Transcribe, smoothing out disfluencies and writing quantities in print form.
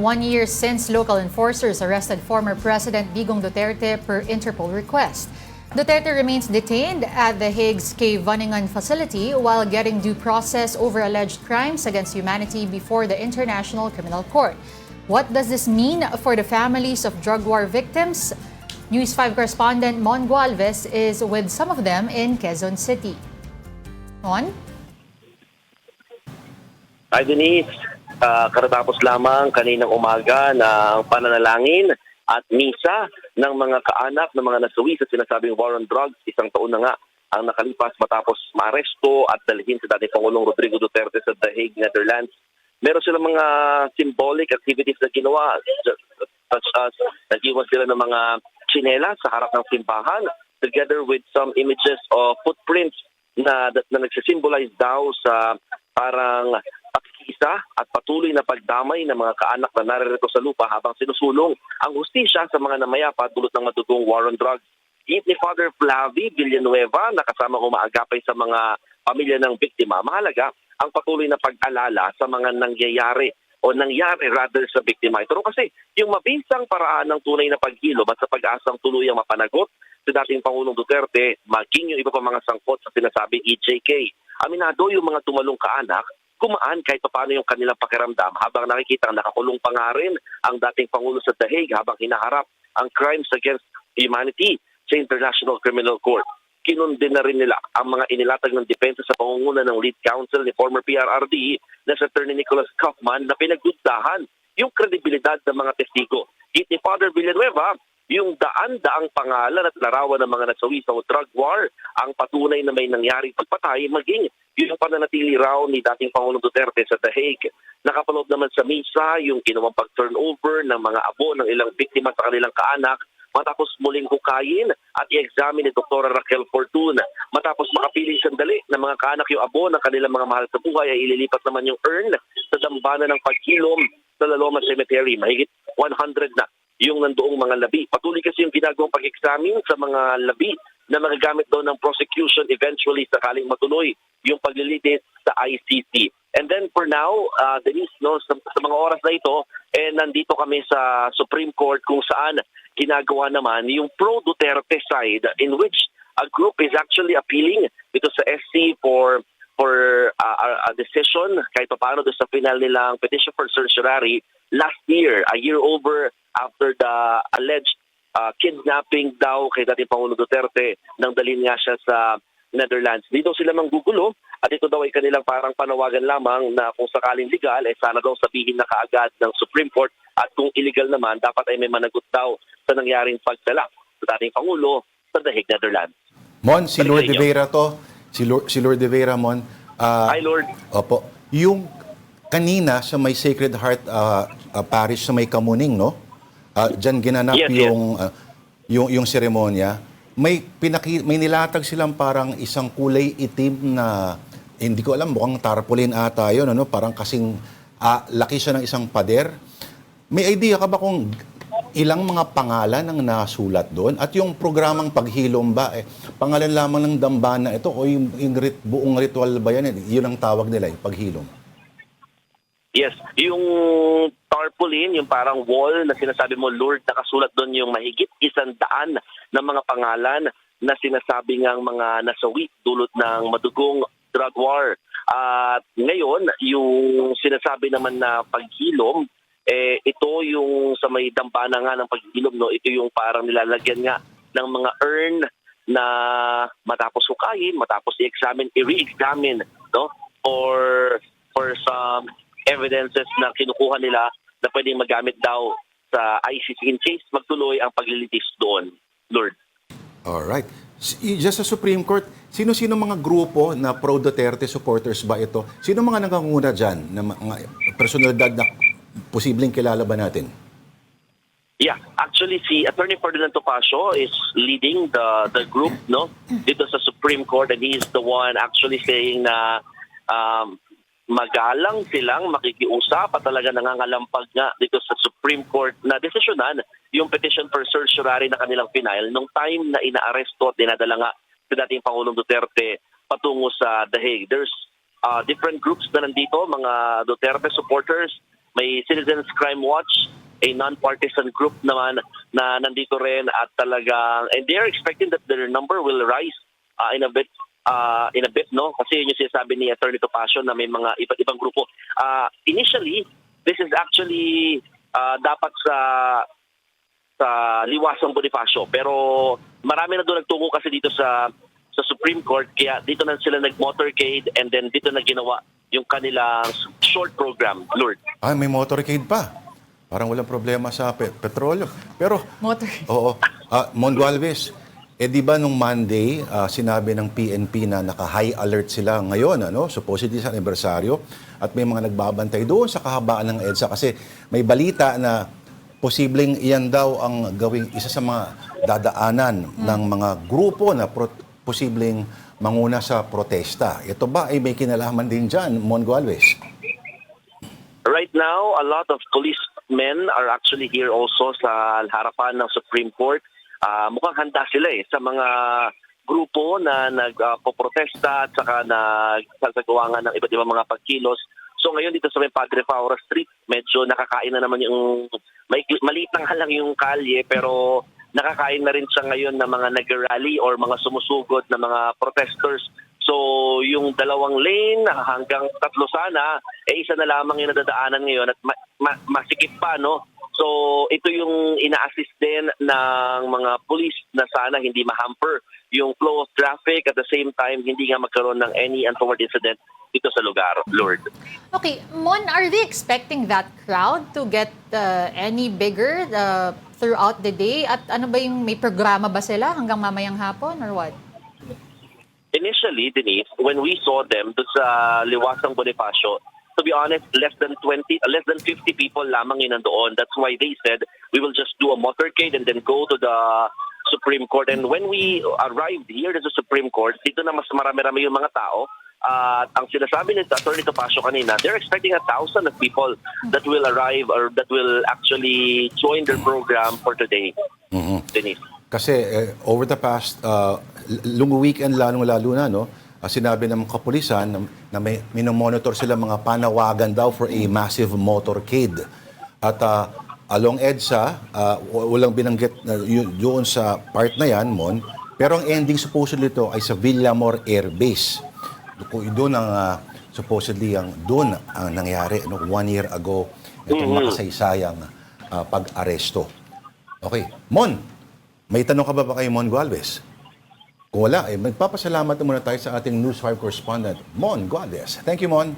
1 year since local enforcers arrested former President Digong Duterte per Interpol request. Duterte remains detained at the Hague's K-Vaningan facility while getting due process over alleged crimes against humanity before the International Criminal Court. What does this mean for the families of drug war victims? News 5 correspondent Mon Gualvez is with some of them in Quezon City. Mon? Hi Denise, karatapos lamang kaninang umaga ng pananalangin at misa ng mga kaanak ng mga nasawi sa sinasabing war on drugs. Isang taon na nga ang nakalipas matapos maaresto at dalhin sa dating Pangulong Rodrigo Duterte sa The Hague, Netherlands. Meron silang mga symbolic activities na ginawa, such as nag-iwan sila ng mga tsinela sa harap ng simbahan together with some images of footprints na nagsisimbolize daw sa parang pagkisa at patuloy na pagdamay ng mga kaanak na naririto sa lupa habang sinusulong ang hustisya sa mga namayapa dulot ng madugong war on drugs. Ni Father Flavie Villanueva na kasama umaagapay sa mga pamilya ng biktima, mahalaga ang patuloy na pag-alala sa mga nangyayari o nangyari rather sa biktima. Ito kasi yung mabisang paraan ng tunay na paghilom at sa pag-asang tuluyang mapanagot sa dating Pangulong Duterte, maging yung iba pa mga sangkot sa sinasabing EJK. Aminado yung mga tumalong kaanak, kumaan kahit paano yung kanilang pakiramdam habang nakikita nakakulong pa nga rin ang dating Pangulo sa The Hague habang hinaharap ang crimes against humanity sa International Criminal Court. Kinundin na rin nila ang mga inilatag ng depensa sa pangunguna ng lead counsel ni former PRRD na si Attorney Nicholas Kaufman na pinagdudahan yung kredibilidad ng mga testigo. Ni Father Villanueva, yung daan-daang pangalan at larawan ng mga nasawi sa drug war ang patunay na may nangyaring pagpatay maging yung pananatili raw ni dating Pangulong Duterte sa The Hague. Nakapanood naman sa misa yung ginawang pag-turnover ng mga abo ng ilang biktima sa kanilang kaanak matapos muling hukayin at i-examine ni Dr. Raquel Fortuna. Matapos makapiling sandali ng mga kaanak yung abo ng kanilang mga mahal sa buhay ay ililipat naman yung urn sa dambana ng paghilom sa Laloma Cemetery. Mahigit 100 na yung nandoong mga labi. Patuloy kasi yung ginagawang pag-examine sa mga labi na magagamit daw ng prosecution eventually sakaling matuloy yung paglilitis sa ICC. And then for now, Denise, sa mga oras na ito, nandito kami sa Supreme Court kung saan ginagawa naman yung pro-Duterte side in which a group is actually appealing dito sa SC for a decision kahit paano doon sa final nilang petition for certiorari last year, a year over after the alleged kidnapping daw kay dating Pangulo Duterte nang dalhin nga siya sa Netherlands. Dito sila manggugulo at ito daw ay kanilang parang panawagan lamang na kung sakaling legal, sana daw sabihin na kaagad ng Supreme Court at kung illegal naman, dapat ay may managot daw sa nangyaring pagdala sa dating Pangulo sa The Hague, Netherlands. Mon, si Lord de Vera to. Si Lord de Vera, Mon. Hi, Lord. Opo. Yung kanina sa may Sacred Heart Parish sa may Kamuning, no? Diyan ginanap Yes, yung seremonya. May nilatag silang parang isang kulay itim na hindi ko alam, mukhang tarpaulin ata yun, ano? Parang kasing laki siya ng isang pader. May idea ka ba kung ilang mga pangalan ang nasulat doon? At yung programang paghilom ba, pangalan lamang ng dambana ito o yung buong ritual ba yan? Yun ang tawag nila, paghilom. Yes, yung tarpaulin, yung parang wall na sinasabi mo, Lord, nakasulat doon yung mahigit 100 na mga pangalan na sinasabi ngang mga nasawi dulot ng madugong drug war. At ngayon, yung sinasabi naman na paghilom, ito yung sa may dambana nga ng paghilom, no? Ito yung parang nilalagyan nga ng mga urn na matapos hukayin, matapos i-examine, i-re-examine, no? For some evidences na kinukuha nila na pwedeng magamit daw sa ICC in case magtuloy ang paglilitis doon, Lord. Alright. Just sa Supreme Court, sino-sino mga grupo na pro-Duterte supporters ba ito? Sino mga nanganguna dyan na mga personalidad na posibleng kilala ba natin? Yeah, actually si Attorney Ferdinand Topacio is leading the group, no, dito sa Supreme Court, and he is the one actually saying na magalang silang makikiusap at talaga nangangalampag nga dito sa Supreme Court na desisyonan yung petition for certiorari na kanilang final nung time na inaaresto at dinadala nga sa dating Pangulong Duterte patungo sa The Hague. There's different groups na nandito, mga Duterte supporters, may Citizens Crime Watch, a non-partisan group naman na nandito rin at talagang, and they are expecting that their number will rise in a bit, no? Kasi yun yung sinasabi ni Attorney Topacio na may mga iba't ibang grupo. Initially, this is actually dapat sa Liwasang Bonifacio, pero marami na doon nagtungo kasi dito sa Supreme Court, kaya dito na sila nag-motorcade and then dito na ginawa yung kanilang short program, Lord. May motorcade pa. Parang walang problema sa petrolyo. Pero, Motor. oo, Mon Gualvez, di ba nung Monday, sinabi ng PNP na naka-high alert sila ngayon, supposedly sa anibersaryo, at may mga nagbabantay doon sa kahabaan ng EDSA kasi may balita na posibleng iyan daw ang gawing isa sa mga dadaanan ng mga grupo na posibleng manguna sa protesta. Ito ba ay may kinalaman din dyan, Mon Gualvez? Right now, a lot of policemen are actually here also sa harapan ng Supreme Court. Mukhang handa sila sa mga grupo na nagpoprotesta at saka nagsasagawa nga ng iba't ibang mga pagkilos. So ngayon dito sa may Padre Faura Street, medyo nakakain na naman yung, maliit lang lang yung kalye, pero nakakain na rin siya ngayon ng mga nag-rally or mga sumusugod na mga protesters. So, yung 2 lane hanggang 3 sana, isa na lamang yung nadadaanan ngayon at masikip pa, no? So, ito yung ina-assist din ng mga police na sana hindi ma-hamper yung flow of traffic at the same time hindi nga magkaroon ng any untoward incident dito sa lugar, Lord. Okay, Mon, are they expecting that crowd to get any bigger throughout the day? At ano ba yung may programa ba sila hanggang mamayang hapon or what? Initially, Denise, when we saw them doon sa Liwasang Bonifacio, to be honest, less than 50 people lamang yun nandoon. That's why they said we will just do a motorcade and then go to the Supreme Court. And when we arrived here to the Supreme Court, dito na mas marami-rami yung mga tao. At ang sinasabi ni Attorney Topacio kanina, they're expecting 1,000 of people that will arrive or that will actually join their program for today. Denise. Kasi over the past, long weekend lalong-lalo na, sinabi ng kapulisan na may minomonitor sila mga panawagan daw for a massive motorcade. At along EDSA, walang binanggit doon sa part na yan, Mon, pero ang ending supposedly ito ay sa Villamor Air Base. Doon ang supposedly doon ang nangyari 1 year ago itong makasaysayang pag-aresto. Okay. Mon, may tanong ka ba kay Mon Gualvez? Kung wala, magpapasalamat muna tayo sa ating News 5 correspondent, Mon Gualvez. Thank you, Mon.